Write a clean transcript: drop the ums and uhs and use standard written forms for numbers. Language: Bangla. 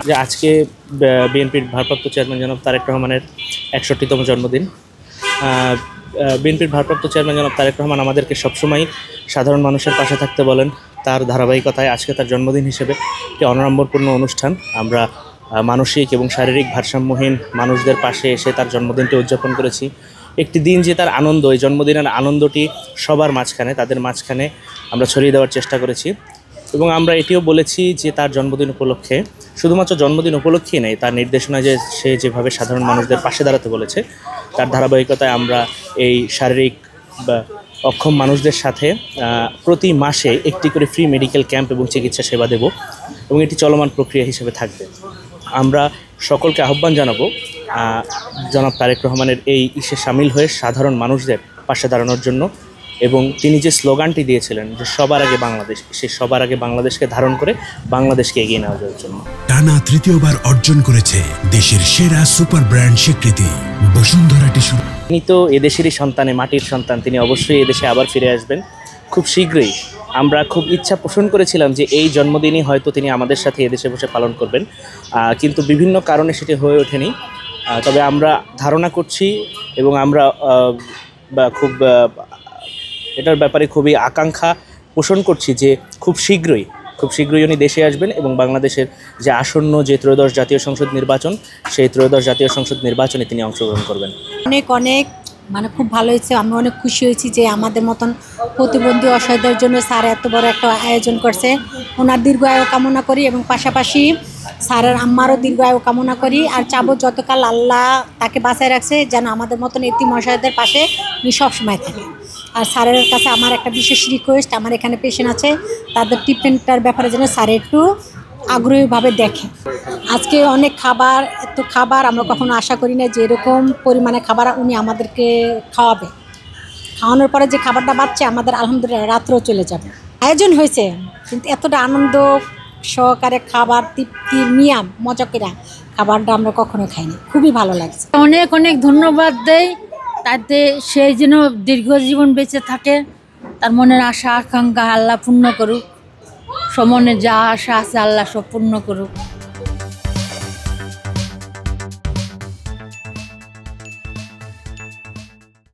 যে আজকে বিএনপির ভারপ্রাপ্ত চেয়ারম্যান জনাব তারেক রহমানের ৬১তম জন্মদিন। বিএনপির ভারপ্রাপ্ত চেয়ারম্যান জনাব তারেক রহমান আমাদেরকে সবসময় সাধারণ মানুষের পাশে থাকতে বলেন। তার ধারাবাহিকতায় আজকে তার জন্মদিন হিসেবে একটি অনাড়ম্বরপূর্ণ অনুষ্ঠান আমরা মানসিক এবং শারীরিক ভারসাম্যহীন মানুষদের পাশে এসে তার জন্মদিনটি উদযাপন করেছি। একটি দিন যে তার আনন্দ, এই জন্মদিনের আনন্দটি সবার মাঝখানে, তাদের মাঝখানে আমরা ছড়িয়ে দেওয়ার চেষ্টা করেছি। এবং আমরা এটিও বলেছি যে তার জন্মদিন উপলক্ষে, শুধুমাত্র জন্মদিন উপলক্ষেই নেই, তার নির্দেশনা যে সে যেভাবে সাধারণ মানুষদের পাশে দাঁড়াতে বলেছে, তার ধারাবাহিকতায় আমরা এই শারীরিক বা অক্ষম মানুষদের সাথে প্রতি মাসে একটি করে ফ্রি মেডিকেল ক্যাম্প এবং চিকিৎসা সেবা দেব এবং এটি চলমান প্রক্রিয়া হিসেবে থাকবে। আমরা সকলকে আহ্বান জানাবো জনাব তারেক রহমানের এই ইসে সামিল হয়ে সাধারণ মানুষদের পাশে দাঁড়ানোর জন্য। এবং তিনি যে স্লোগানটি দিয়েছিলেন যে সবার আগে বাংলাদেশ, সেই সবার আগে বাংলাদেশকে ধারণ করে বাংলাদেশকে এগিয়ে নেওয়ার জন্য টানা তৃতীয়বার অর্জন করেছে দেশের সেরা সুপার ব্র্যান্ড স্বীকৃতি বসুন্ধরা টিস্যু। তিনি তো এদেশেরই সন্তানে, মাটির সন্তান, তিনি অবশ্যই এদেশে আবার ফিরে আসবেন খুব শীঘ্রই। আমরা খুব ইচ্ছা পোষণ করেছিলাম যে এই জন্মদিনই হয়তো তিনি আমাদের সাথে এদেশে বসে পালন করবেন, কিন্তু বিভিন্ন কারণে সেটি হয়ে ওঠেনি। তবে আমরা ধারণা করছি এবং আমরা খুব এটার ব্যাপারে খুবই আকাঙ্ক্ষা পোষণ করছি যে খুব শীঘ্রই উনি দেশে আসবেন এবং বাংলাদেশের যে আসন্ন যে ত্রয়োদশ জাতীয় সংসদ নির্বাচন, সেই ত্রয়োদশ জাতীয় সংসদ নির্বাচনে তিনি অংশগ্রহণ করবেন। অনেক খুব ভালো হয়েছে। আমি অনেক খুশি হয়েছি যে আমাদের মতন প্রতিবন্ধী অসহায়দের জন্য স্যার এত বড় একটা আয়োজন করছে। ওনার দীর্ঘায়ু কামনা করি এবং পাশাপাশি স্যারের আম্মারও দীর্ঘায়ু কামনা করি। আর চাবো যতকাল আল্লাহ তাকে বাঁচায় রাখছে যেন আমাদের মতন এতিম অসহায়দের পাশে উনি সবসময় থাকে। আর স্যারের কাছে আমার একটা বিশেষ রিকোয়েস্ট, আমার এখানে পেশেন্ট আছে, তাদের ট্রিটমেন্টটার ব্যাপারে যেন স্যার একটু আগ্রহীভাবে দেখে। আজকে অনেক এত খাবার আমরা কখনো আশা করি না যে এরকম পরিমাণে খাবার উনি আমাদেরকে খাওয়াবে। খাওয়ানোর পরে যে খাবারটা বাচ্চা আমাদের আলহামদুলিল্লাহ রাত্রেও চলে যাবে। আয়োজন হয়েছে কিন্তু এতটা আনন্দ সহকারে খাবার তৃপ্তি নিয়ে মজা করে খাবারটা আমরা কখনো খাইনি। খুবই ভালো লাগছে। অনেক ধন্যবাদ দেই, তাতে সেই যেন দীর্ঘ জীবন বেঁচে থাকে, তার মনের আশা আকাঙ্ক্ষা আল্লাহ পূর্ণ করুক, সমনে যা আশা আছে আল্লাহ সব পূর্ণ করুক।